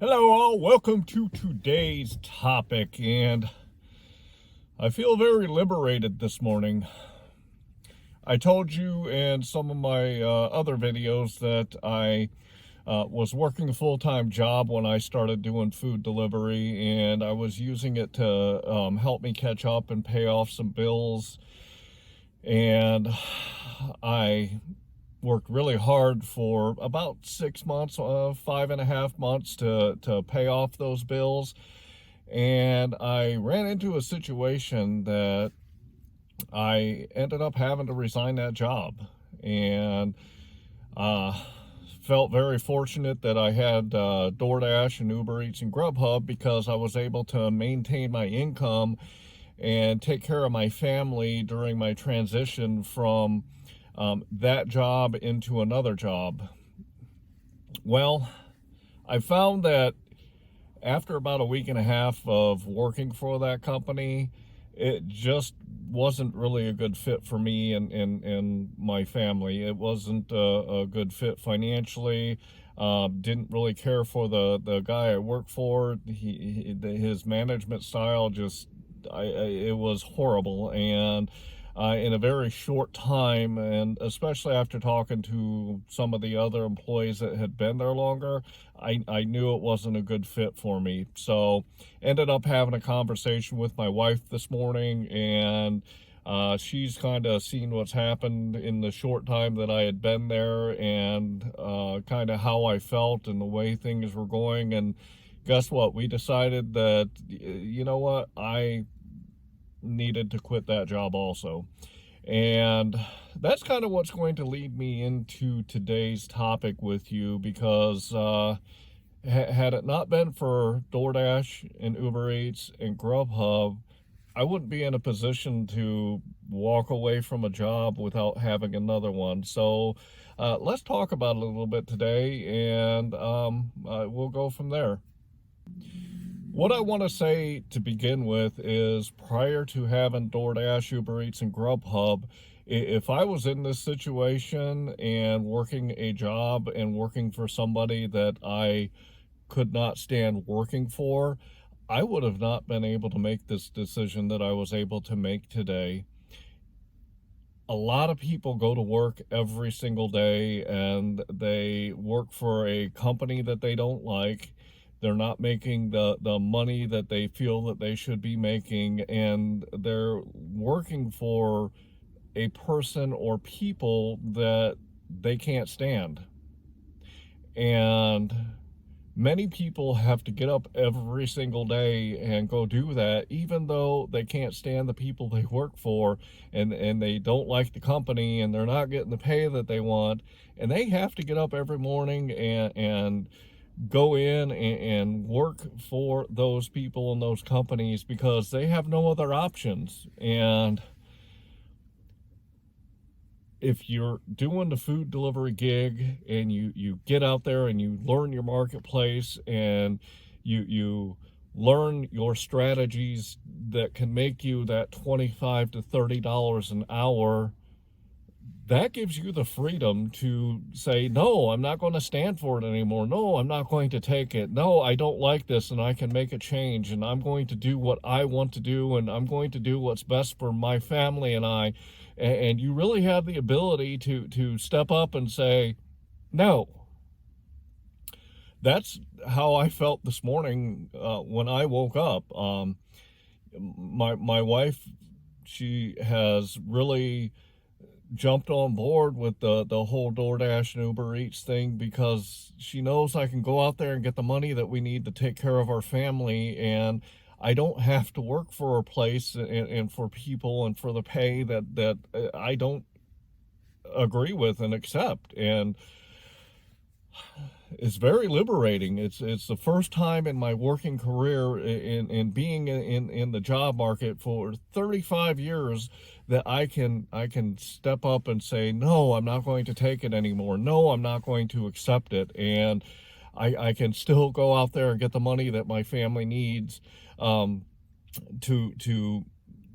Hello all, welcome to today's topic, and I feel very liberated this morning. I told you in some of my other videos that I was working a full-time job when I started doing food delivery, and I was using it to help me catch up and pay off some bills, and I worked really hard for about 6 months, 5.5 months to pay off those bills. And I ran into a situation that I ended up having to resign that job. And felt very fortunate that I had DoorDash and Uber Eats and GrubHub, because I was able to maintain my income and take care of my family during my transition from that job into another job. Well, I found that after about a week and a half of working for that company, it just wasn't really a good fit for me and my family. It wasn't a good fit financially. Didn't really care for the guy I work for. His management style just, it was horrible. And in a very short time, and especially after talking to some of the other employees that had been there longer, I knew it wasn't a good fit for me. So ended up having a conversation with my wife this morning, and she's kind of seen what's happened in the short time that I had been there, and kind of how I felt and the way things were going. And guess what? We decided that, you know what, I needed to quit that job also. And that's kind of what's going to lead me into today's topic with you, because had it not been for DoorDash and Uber Eats and GrubHub, I wouldn't be in a position to walk away from a job without having another one. So let's talk about it a little bit today, and we'll go from there. What I want to say to begin with is, prior to having DoorDash, Uber Eats, and GrubHub, if I was in this situation and working a job and working for somebody that I could not stand working for, I would have not been able to make this decision that I was able to make today. A lot of people go to work every single day and they work for a company that they don't like. They're not making the money that they feel that they should be making, and they're working for a person or people that they can't stand. And many people have to get up every single day and go do that, even though they can't stand the people they work for, and they don't like the company, and they're not getting the pay that they want. And they have to get up every morning and go in and work for those people and those companies, because they have no other options. And if you're doing the food delivery gig and you get out there and you learn your marketplace, and you learn your strategies that can make you that $25 to $30 an hour, that gives you the freedom to say, no, I'm not going to stand for it anymore. No, I'm not going to take it. No, I don't like this, and I can make a change, and I'm going to do what I want to do, and I'm going to do what's best for my family and I. And you really have the ability to step up and say, no. That's how I felt this morning when I woke up. My wife, she has really jumped on board with the whole DoorDash and Uber Eats thing, because she knows I can go out there and get the money that we need to take care of our family, and I don't have to work for a place and for people and for the pay that I don't agree with and accept. And it's very liberating. It's the first time in my working career, in being in the job market for 35 years, that I can step up and say, no, I'm not going to take it anymore. No, I'm not going to accept it. And I can still go out there and get the money that my family needs to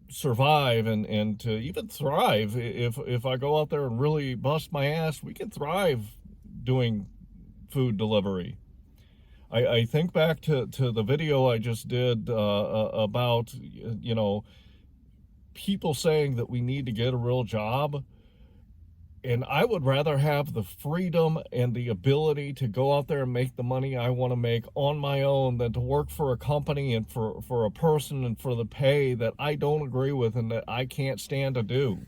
survive and to even thrive. If I go out there and really bust my ass, we can thrive doing food delivery. I think back to the video I just did about, people saying that we need to get a real job. And I would rather have the freedom and the ability to go out there and make the money I want to make on my own than to work for a company and for a person and for the pay that I don't agree with and that I can't stand to do.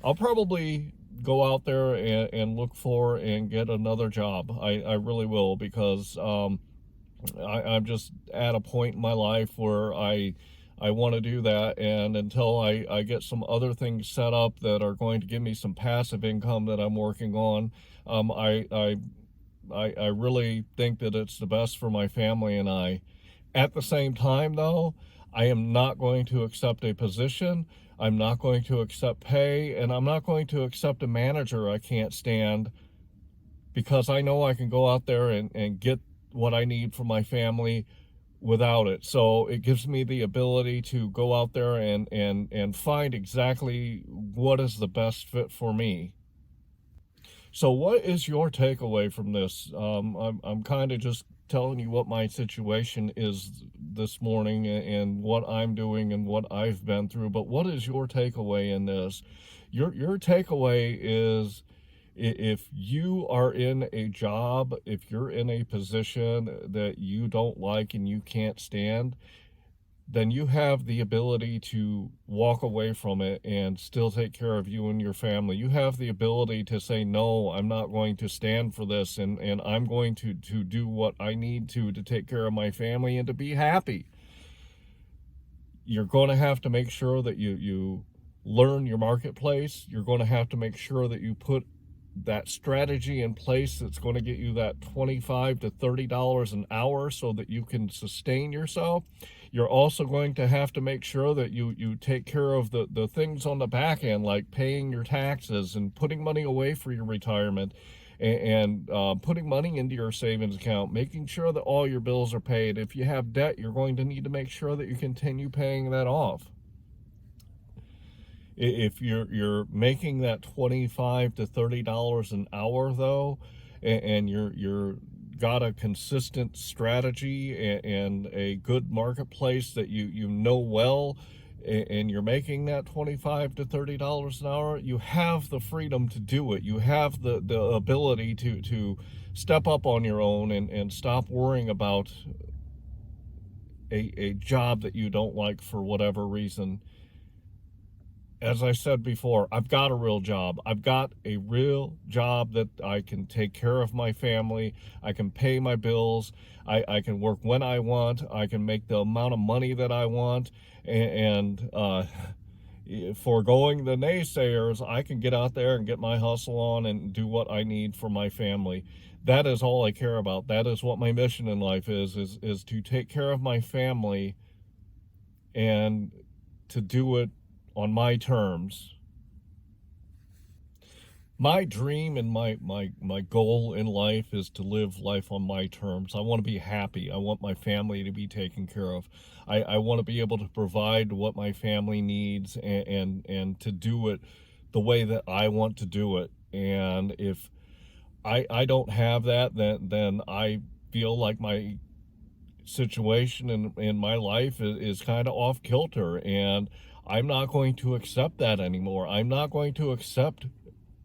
I'll probably go out there and look for and get another job. I really will, because I'm just at a point in my life where I want to do that, and until I get some other things set up that are going to give me some passive income that I'm working on, I really think that it's the best for my family and I. At the same time, though, I am not going to accept a position, I'm not going to accept pay, and I'm not going to accept a manager I can't stand, because I know I can go out there and get what I need for my family without it. So it gives me the ability to go out there and find exactly what is the best fit for me. So what is your takeaway from this? I'm kind of just telling you what my situation is this morning and what I'm doing and what I've been through. But what is your takeaway in this? Your takeaway is, if you are in a job, if you're in a position that you don't like and you can't stand, then you have the ability to walk away from it and still take care of you and your family. You have the ability to say, no, I'm not going to stand for this, and I'm going to do what I need to take care of my family and to be happy. You're going to have to make sure that you learn your marketplace. You're going to have to make sure that you put that strategy in place that's going to get you that $25 to $30 an hour so that you can sustain yourself. You're also going to have to make sure that you take care of the things on the back end, like paying your taxes and putting money away for your retirement, and putting money into your savings account, making sure that all your bills are paid. If you have debt, you're going to need to make sure that you continue paying that off. If you're making that $25 to $30 an hour, though, and you're got a consistent strategy and a good marketplace that you know well, and you're making that $25 to $30 an hour, you have the freedom to do it. You have the ability to step up on your own and stop worrying about a job that you don't like for whatever reason. As I said before, I've got a real job. I've got a real job that I can take care of my family. I can pay my bills. I can work when I want. I can make the amount of money that I want. And foregoing the naysayers, I can get out there and get my hustle on and do what I need for my family. That is all I care about. That is what my mission in life is to take care of my family and to do it on my terms. My dream and my goal in life is to live life on my terms. I want to be happy. I want my family to be taken care of. I want to be able to provide what my family needs and to do it the way that I want to do it. And if I don't have that, then I feel like my situation in my life is kind of off kilter, and I'm not going to accept that anymore. I'm not going to accept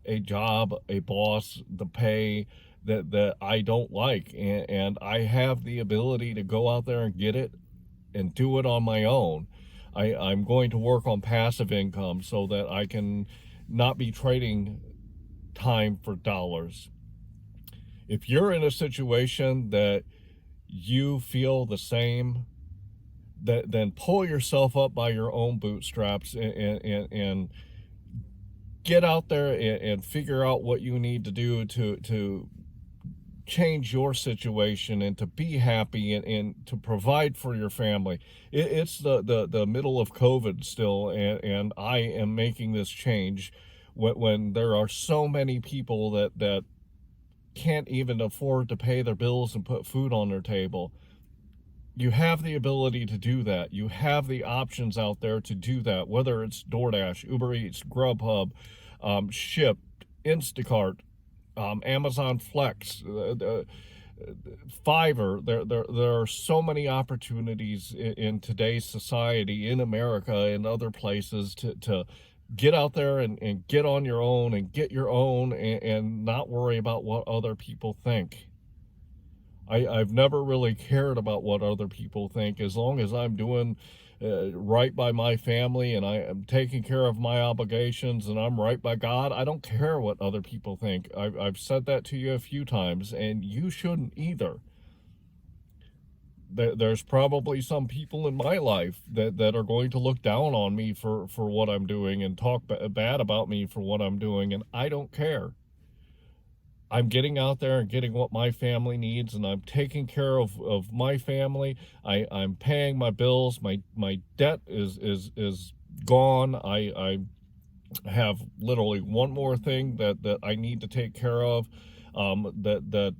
a job, a boss, the pay that I don't like, and I have the ability to go out there and get it and do it on my own. I'm going to work on passive income so that I can not be trading time for dollars. If you're in a situation that you feel the same, then pull yourself up by your own bootstraps and get out there and figure out what you need to do to change your situation and to be happy and to provide for your family. It's the middle of COVID still, and I am making this change when there are so many people that can't even afford to pay their bills and put food on their table. You have the ability to do that. You have the options out there to do that, whether it's DoorDash, Uber Eats, GrubHub, Shipt, Instacart, Amazon Flex. Fiverr. There are so many opportunities in today's society, in America and other places, to get out there and get on your own and get your own, and not worry about what other people think. I've never really cared about what other people think, as long as I'm doing right by my family and I am taking care of my obligations and I'm right by God. I don't care what other people think. I've said that to you a few times, and you shouldn't either. There's probably some people in my life that are going to look down on me for what I'm doing and talk bad about me for what I'm doing, and I don't care. I'm getting out there and getting what my family needs, and I'm taking care of my family. I'm paying my bills. My debt is gone. I have literally one more thing that I need to take care of. That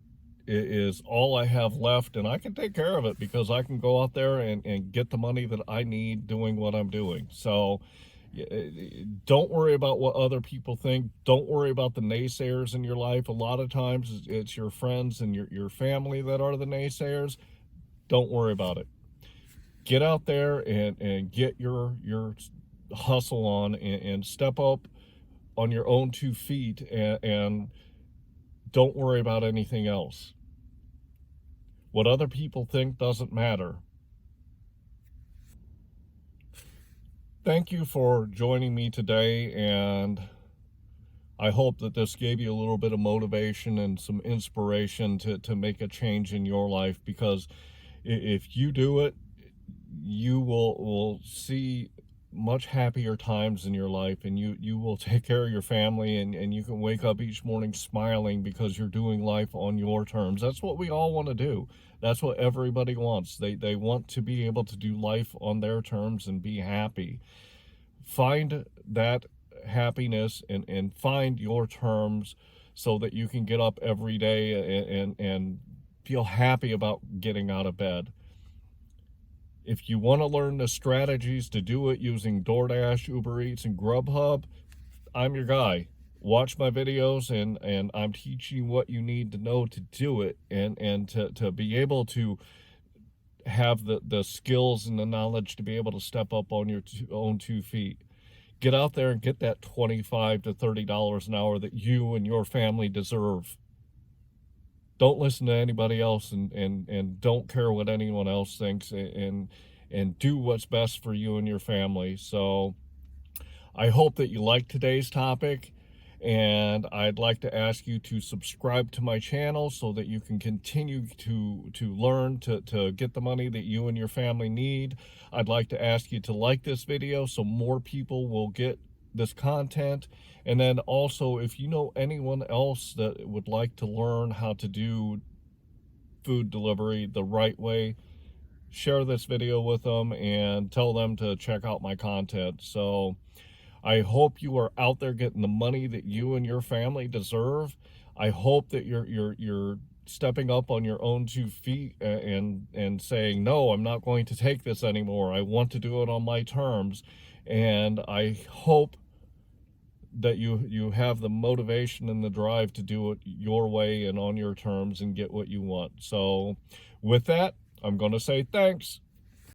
is all I have left, and I can take care of it because I can go out there and get the money that I need doing what I'm doing. So don't worry about what other people think. Don't worry about the naysayers in your life. A lot of times it's your friends and your family that are the naysayers. Don't worry about it. Get out there and get your hustle on, and step up on your own 2 feet, and don't worry about anything else. What other people think doesn't matter. Thank you for joining me today, and I hope that this gave you a little bit of motivation and some inspiration to make a change in your life, because if you do it, you will see much happier times in your life, and you will take care of your family, and you can wake up each morning smiling because you're doing life on your terms. That's what we all want to do. That's what everybody wants. They want to be able to do life on their terms and be happy. Find that happiness and find your terms so that you can get up every day and feel happy about getting out of bed. If you want to learn the strategies to do it using DoorDash, Uber Eats, and GrubHub, I'm your guy. Watch my videos, and I'm teaching you what you need to know to do it, and to be able to have the skills and the knowledge to be able to step up on your own 2 feet. Get out there and get that $25 to $30 an hour that you and your family deserve. Don't listen to anybody else, and don't care what anyone else thinks, and do what's best for you and your family. So I hope that you liked today's topic, and I'd like to ask you to subscribe to my channel so that you can continue to learn to get the money that you and your family need. I'd like to ask you to like this video so more people will get this content. And then also, if you know anyone else that would like to learn how to do food delivery the right way, share this video with them and tell them to check out my content. So I hope you are out there getting the money that you and your family deserve. I hope that you're stepping up on your own 2 feet and saying, no, I'm not going to take this anymore. I want to do it on my terms. And I hope that you have the motivation and the drive to do it your way and on your terms and get what you want. So with that, I'm going to say thanks.